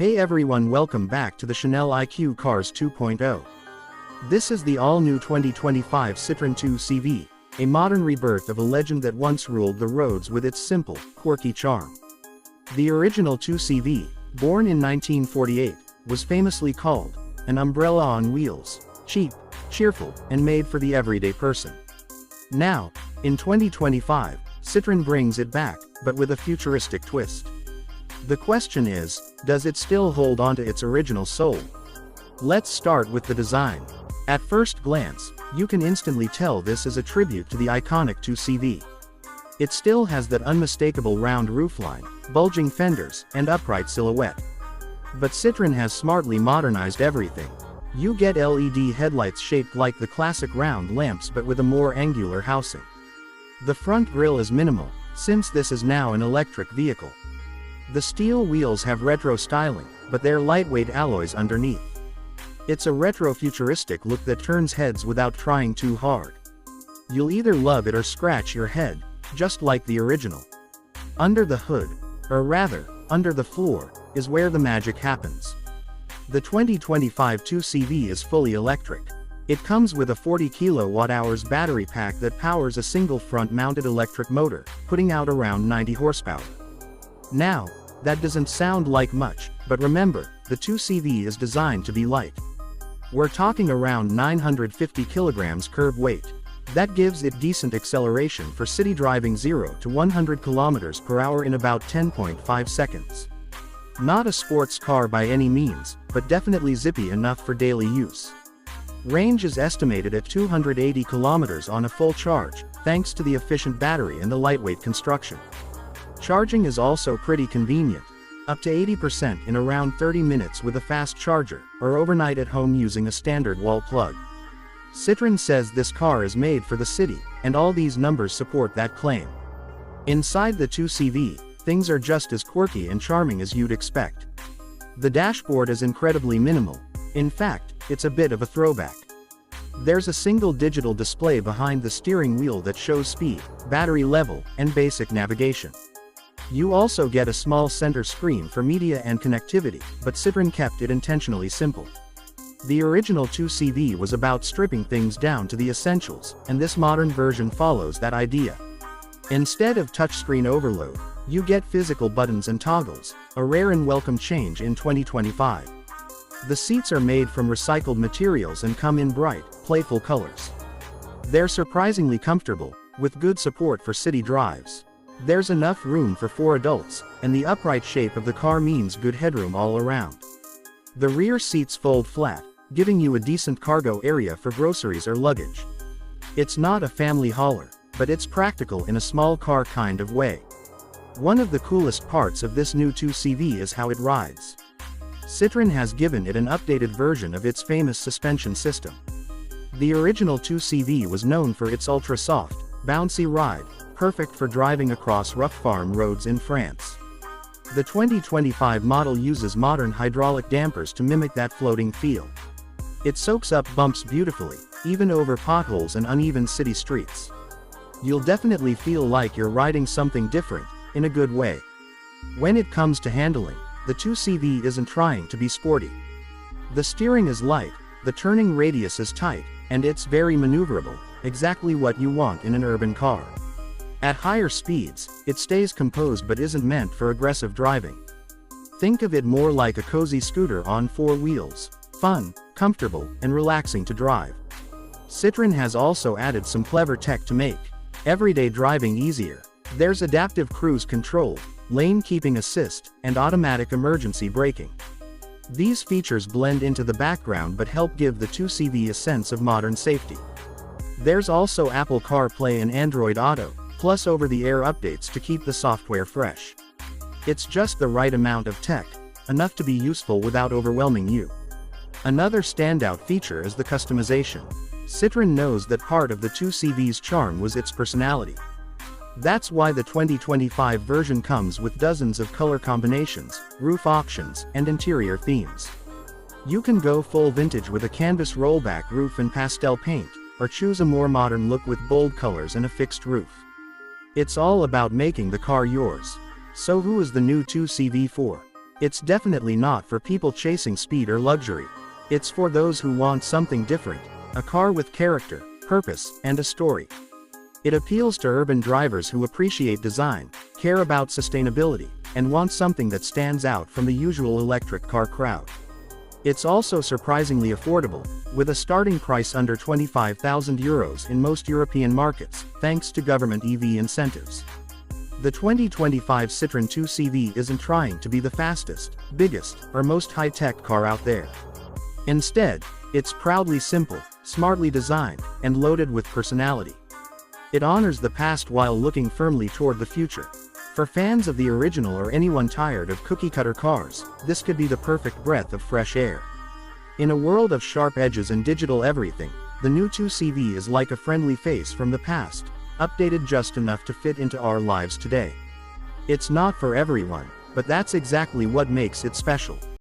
Hey everyone, welcome back to the Chanel IQ Cars 2.0. This is the all-new 2025 Citroën 2CV, a modern rebirth of a legend that once ruled the roads with its simple, quirky charm. The original 2CV, born in 1948, was famously called an umbrella on wheels, cheap, cheerful, and made for the everyday person. Now, in 2025, Citroën brings it back, but with a futuristic twist. The question is, does it still hold on to its original soul? Let's start with the design. At first glance, you can instantly tell this is a tribute to the iconic 2CV. It still has that unmistakable round roofline, bulging fenders, and upright silhouette. But Citroën has smartly modernized everything. You get LED headlights shaped like the classic round lamps but with a more angular housing. The front grille is minimal, since this is now an electric vehicle. The steel wheels have retro styling, but they're lightweight alloys underneath. It's a retro-futuristic look that turns heads without trying too hard. You'll either love it or scratch your head, just like the original. Under the hood, or rather, under the floor, is where the magic happens. The 2025 2CV is fully electric. It comes with a 40 kWh battery pack that powers a single front-mounted electric motor, putting out around 90 horsepower. Now, that doesn't sound like much, but remember, the 2CV is designed to be light. We're talking around 950 kilograms curb weight. That gives it decent acceleration for city driving 0 to 100 kilometers per hour in about 10.5 seconds. Not a sports car by any means, but definitely zippy enough for daily use. Range is estimated at 280 kilometers on a full charge, thanks to the efficient battery and the lightweight construction. Charging is also pretty convenient, up to 80% in around 30 minutes with a fast charger, or overnight at home using a standard wall plug. Citroën says this car is made for the city, and all these numbers support that claim. Inside the 2CV, things are just as quirky and charming as you'd expect. The dashboard is incredibly minimal. In fact, it's a bit of a throwback. There's a single digital display behind the steering wheel that shows speed, battery level, and basic navigation. You also get a small center screen for media and connectivity, but Citroën kept it intentionally simple. The original 2CV was about stripping things down to the essentials, and this modern version follows that idea. Instead of touchscreen overload, you get physical buttons and toggles, a rare and welcome change in 2025. The seats are made from recycled materials and come in bright, playful colors. They're surprisingly comfortable, with good support for city drives. There's enough room for 4 adults, and the upright shape of the car means good headroom all around. The rear seats fold flat, giving you a decent cargo area for groceries or luggage. It's not a family hauler, but it's practical in a small car kind of way. One of the coolest parts of this new 2CV is how it rides. Citroën has given it an updated version of its famous suspension system. The original 2CV was known for its ultra-soft, bouncy ride, perfect for driving across rough farm roads in France. The 2025 model uses modern hydraulic dampers to mimic that floating feel. It soaks up bumps beautifully, even over potholes and uneven city streets. You'll definitely feel like you're riding something different, in a good way. When it comes to handling, the 2CV isn't trying to be sporty. The steering is light, the turning radius is tight, and it's very maneuverable, exactly what you want in an urban car. At higher speeds, it stays composed but isn't meant for aggressive driving. Think of it more like a cozy scooter on 4 wheels, fun, comfortable, and relaxing to drive. Citroën has also added some clever tech to make everyday driving easier. There's adaptive cruise control, lane keeping assist, and automatic emergency braking. These features blend into the background but help give the 2CV a sense of modern safety. There's also Apple CarPlay and Android Auto, plus over-the-air updates to keep the software fresh. It's just the right amount of tech, enough to be useful without overwhelming you. Another standout feature is the customization. Citroën knows that part of the 2CV's charm was its personality. That's why the 2025 version comes with dozens of color combinations, roof options, and interior themes. You can go full vintage with a canvas rollback roof and pastel paint, or choose a more modern look with bold colors and a fixed roof. It's all about making the car yours. So who is the new 2CV for? It's definitely not for people chasing speed or luxury. It's for those who want something different, a car with character, purpose, and a story. It appeals to urban drivers who appreciate design, care about sustainability, and want something that stands out from the usual electric car crowd. It's also surprisingly affordable, with a starting price under €25,000 in most European markets, thanks to government EV incentives. The 2025 Citroën 2CV isn't trying to be the fastest, biggest, or most high-tech car out there. Instead, it's proudly simple, smartly designed, and loaded with personality. It honors the past while looking firmly toward the future. For fans of the original or anyone tired of cookie-cutter cars, this could be the perfect breath of fresh air. In a world of sharp edges and digital everything, the new 2CV is like a friendly face from the past, updated just enough to fit into our lives today. It's not for everyone, but that's exactly what makes it special.